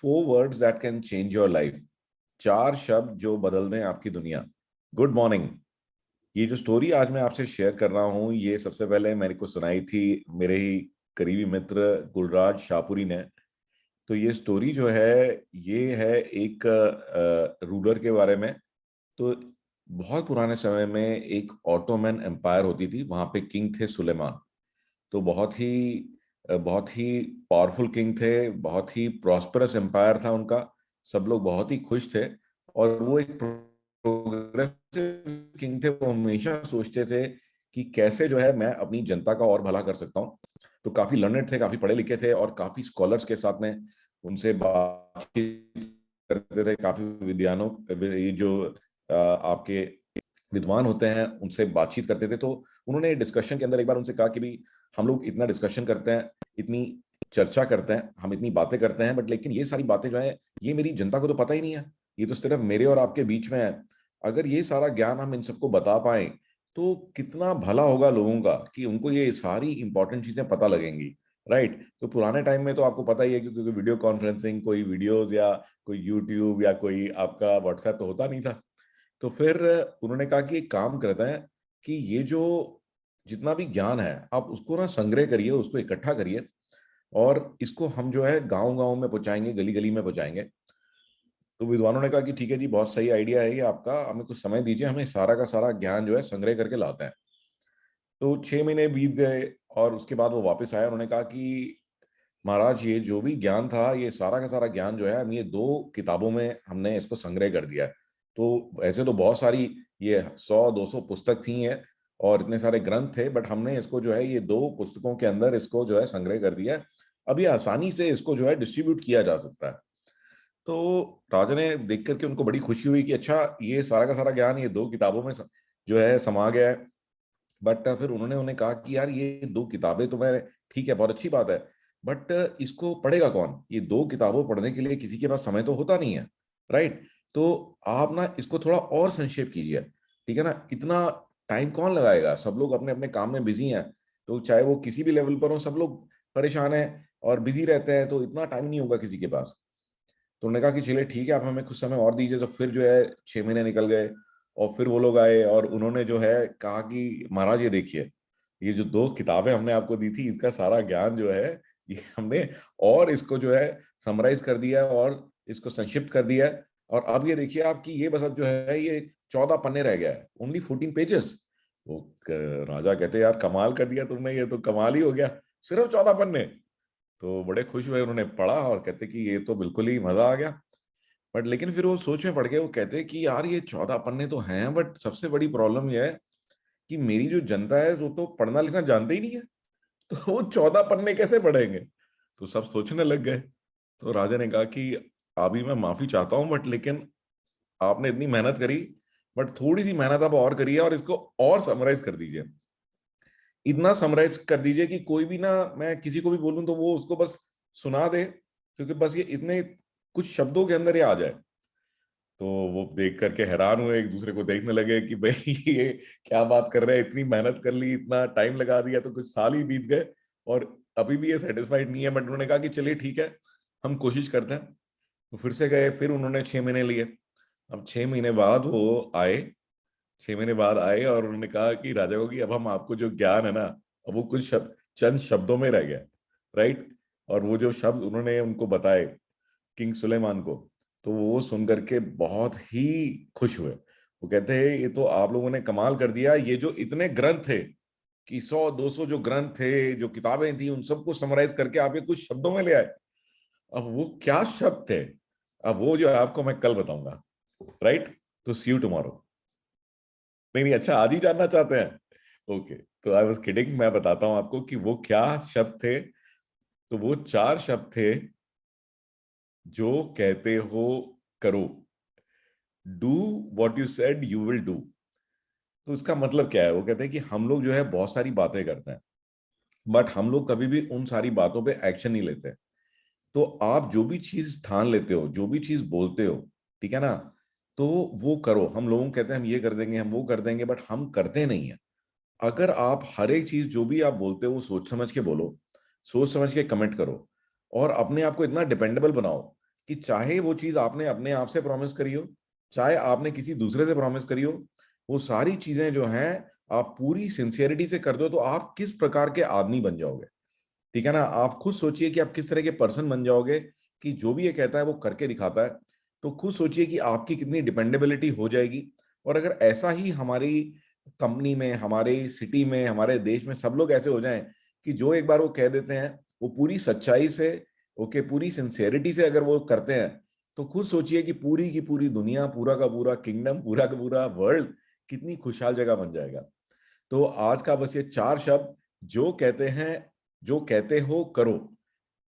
4 words that can change your life. 4 शब्द जो बदल दें आपकी दुनिया। Good morning. ये जो स्टोरी आज मैं आपसे शेयर कर रहा हूँ, ये सबसे पहले मेरे को सुनाई थी मेरे ही करीबी मित्र गुलराज शाहपुरी ने। तो ये स्टोरी जो है, ये है एक रूलर के बारे में। तो बहुत पुराने समय में एक ऑटोमन एम्पायर होती थी, वहां पे किंग थे सुलेमान। तो बहुत ही पावरफुल किंग थे, बहुत ही प्रॉस्परस एम्पायर था उनका। सब लोग बहुत ही खुश थे। और वो एक प्रोग्रेसिव किंग थे। वो हमेशा सोचते थे कि कैसे जो है मैं अपनी जनता का और भला कर सकता हूँ। तो काफी लर्नेड थे, काफी पढ़े लिखे थे, और काफी स्कॉलर्स के साथ में उनसे बातचीत करते थे। काफी विद्वानों, ये जो आपके विद्वान होते हैं, उनसे बातचीत करते थे। तो उन्होंने डिस्कशन के अंदर एक बार उनसे कहा कि भाई, हम लोग इतना डिस्कशन करते हैं, इतनी चर्चा करते हैं, हम इतनी बातें करते हैं, बट लेकिन ये सारी बातें जो है, ये मेरी जनता को तो पता ही नहीं है। ये तो सिर्फ मेरे और आपके बीच में है। अगर ये सारा ज्ञान हम इन सबको बता पाए तो कितना भला होगा लोगों का, कि उनको ये सारी इंपॉर्टेंट चीजें पता लगेंगी। राइट। तो पुराने टाइम में तो आपको पता ही है, क्योंकि वीडियो कॉन्फ्रेंसिंग, कोई वीडियोस या कोई यूट्यूब या कोई आपका व्हाट्सएप तो होता नहीं था। तो फिर उन्होंने कहा कि एक काम करते हैं कि ये जो जितना भी ज्ञान है, आप उसको ना संग्रह करिए, उसको इकट्ठा करिए, और इसको हम जो है गांव गांव में पहुंचाएंगे, गली गली में पहुंचाएंगे। तो विद्वानों ने कहा कि ठीक है जी, बहुत सही आइडिया है ये आपका, हमें कुछ समय दीजिए, हमें सारा का सारा ज्ञान जो है संग्रह करके लाते हैं। तो 6 महीने बीत गए, और उसके बाद वो वापस आए। उन्होंने कहा कि महाराज, ये जो भी ज्ञान था, ये सारा का सारा ज्ञान जो है, हम ये 2 किताबों में हमने इसको संग्रह कर दिया है। तो ऐसे तो बहुत सारी, ये 100-200 पुस्तक थी है, और इतने सारे ग्रंथ थे, बट हमने इसको जो है ये 2 पुस्तकों के अंदर इसको जो है संग्रह कर दिया है। अब ये आसानी से इसको जो है डिस्ट्रीब्यूट किया जा सकता है। तो राजा ने देख करके, उनको बड़ी खुशी हुई कि अच्छा, ये सारा का सारा ज्ञान ये 2 किताबों में जो है समा गया है। बट फिर उन्होंने उन्हें कहा कि यार, ये 2 किताबें तो मैं, ठीक है, बहुत अच्छी बात है, बट इसको पढ़ेगा कौन? ये 2 किताबों पढ़ने के लिए किसी के पास समय तो होता नहीं है। राइट। तो आप ना इसको थोड़ा और संक्षेप कीजिए। ठीक है ना? इतना टाइम कौन लगाएगा? सब लोग अपने अपने काम में बिजी हैं। तो चाहे वो किसी भी लेवल पर हो, सब लोग परेशान हैं और बिजी रहते हैं, तो इतना टाइम नहीं होगा किसी के पास। तो उन्होंने कहा कि चलिए ठीक है, आप हमें कुछ समय और दीजिए। तो फिर जो है 6 महीने निकल गए, और फिर वो लोग आए, और उन्होंने जो है कहा कि महाराज, ये देखिए, ये जो 2 किताबें हमने आपको दी थी, इसका सारा ज्ञान जो है, ये हमने और इसको जो है समराइज कर दिया है, और इसको संक्षिप्त कर दिया है। और अब ये देखिए आपकी, ये बस अब जो है ये 14 पन्ने रह गया है, ओनली 14 पेजेस। वो राजा कहते, यार कमाल कर दिया तुमने, ये तो कमाल ही हो गया, सिर्फ 14 पन्ने। तो बड़े खुश हुए, उन्होंने पढ़ा और कहते कि ये तो बिल्कुल ही मजा आ गया। बट लेकिन फिर वो सोच में पड़ गए। वो कहते कि यार, ये 14 पन्ने तो हैं, बट सबसे बड़ी प्रॉब्लम यह है कि मेरी जो जनता है वो तो पढ़ना लिखना जानते ही नहीं है। तो वो 14 पन्ने कैसे पढ़ेंगे? तो सब सोचने लग गए। तो राजा ने कहा कि अभी मैं माफी चाहता हूं, बट लेकिन आपने इतनी मेहनत करी, बट थोड़ी सी मेहनत आप और करिए, और इसको और समराइज कर दीजिए। इतना समराइज कर दीजिए कि कोई भी ना, मैं किसी को भी बोलूं तो वो उसको बस सुना दे, क्योंकि बस ये इतने कुछ शब्दों के अंदर ये आ जाए। तो वो देख करके हैरान हुए, एक दूसरे को देखने लगे कि भाई ये क्या बात कर रहे हैं, इतनी मेहनत कर ली, इतना टाइम लगा दिया, तो कुछ साल ही बीत गए, और अभी भी ये सेटिस्फाइड नहीं है। बट उन्होंने कहा कि चलिए ठीक है, हम कोशिश करते हैं। तो फिर से गए, फिर उन्होंने 6 महीने लिए। अब 6 महीने बाद वो आए। 6 महीने बाद आए, और उन्होंने कहा कि राजा को कि अब हम आपको जो ज्ञान है ना, अब वो कुछ चंद शब्दों में रह गया। राइट। और वो जो शब्द उन्होंने उनको बताए, किंग सुलेमान को, तो वो सुन करके बहुत ही खुश हुए। वो कहते हैं, ये तो आप लोगों ने कमाल कर दिया। ये जो इतने ग्रंथ थे, कि 100-200 जो ग्रंथ थे, जो किताबें थी, उन सबको समराइज करके आप ये कुछ शब्दों में ले आए। अब वो क्या शब्द थे, अब वो जो है आपको मैं कल बताऊंगा। राइट। तो सी यू टुमारो। नहीं नहीं, अच्छा, आज ही जानना चाहते हैं? ओके। तो आई वाज किडिंग, मैं बताता हूं आपको कि वो क्या शब्द थे। तो वो 4 शब्द थे, जो कहते हो करो। Do what you said you will do. तो उसका मतलब क्या है? वो कहते हैं कि हम लोग जो है बहुत सारी बातें करते हैं, बट हम लोग कभी भी उन सारी बातों पे एक्शन नहीं लेते। तो आप जो भी चीज ठान लेते हो, जो भी चीज बोलते हो, ठीक है ना, तो वो करो। हम लोगों को कहते हैं हम ये कर देंगे, हम वो कर देंगे, बट हम करते नहीं है। अगर आप हर एक चीज जो भी आप बोलते हो वो सोच समझ के बोलो, सोच समझ के कमेंट करो, और अपने आप को इतना डिपेंडेबल बनाओ कि चाहे वो चीज आपने अपने आप से प्रॉमिस करी हो, चाहे आपने किसी दूसरे से प्रॉमिस करी हो, वो सारी चीजें जो हैं आप पूरी सिंसियरिटी से कर दो तो आप किस प्रकार के आदमी बन जाओगे। ठीक है ना, आप खुद सोचिए कि आप किस तरह के पर्सन बन जाओगे कि जो भी ये कहता है वो करके दिखाता है। तो खुद सोचिए कि आपकी कितनी डिपेंडेबिलिटी हो जाएगी। और अगर ऐसा ही हमारी कंपनी में, हमारे सिटी में, हमारे देश में सब लोग ऐसे हो जाएं कि जो एक बार वो कह देते हैं वो पूरी सच्चाई से, ओके, पूरी सिंसेरिटी से अगर वो करते हैं, तो खुद सोचिए कि पूरी की पूरी दुनिया, पूरा का पूरा किंगडम, पूरा का पूरा वर्ल्ड कितनी खुशहाल जगह बन जाएगा। तो आज का बस ये 4 शब्द, जो कहते हैं, जो कहते हो करो,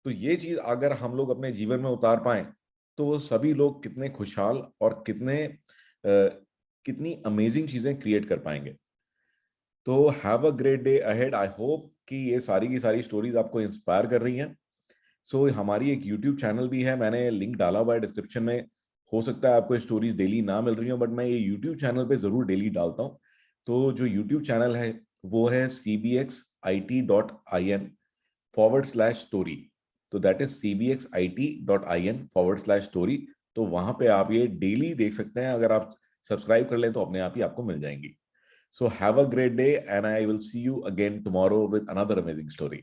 तो ये चीज अगर हम लोग अपने जीवन में उतार पाए तो वो सभी लोग कितने खुशहाल और कितनी अमेजिंग चीजें क्रिएट कर पाएंगे। तो have a great day ahead. I hope कि ये सारी की सारी स्टोरीज आपको इंस्पायर कर रही हैं। सो हमारी एक यूट्यूब चैनल भी है, मैंने लिंक डाला हुआ है डिस्क्रिप्शन में। हो सकता है आपको स्टोरीज डेली ना मिल रही हो, बट मैं ये यूट्यूब चैनल पे जरूर डेली डालता हूँ। तो जो यूट्यूब चैनल है वो है cbxit.in/story। तो दैट इज cbxit.in/story। तो वहां पे आप ये डेली देख सकते हैं, अगर आप सब्सक्राइब कर लें तो अपने आप ही आपको मिल जाएंगी। So have a great day and I will see you again tomorrow with another amazing story.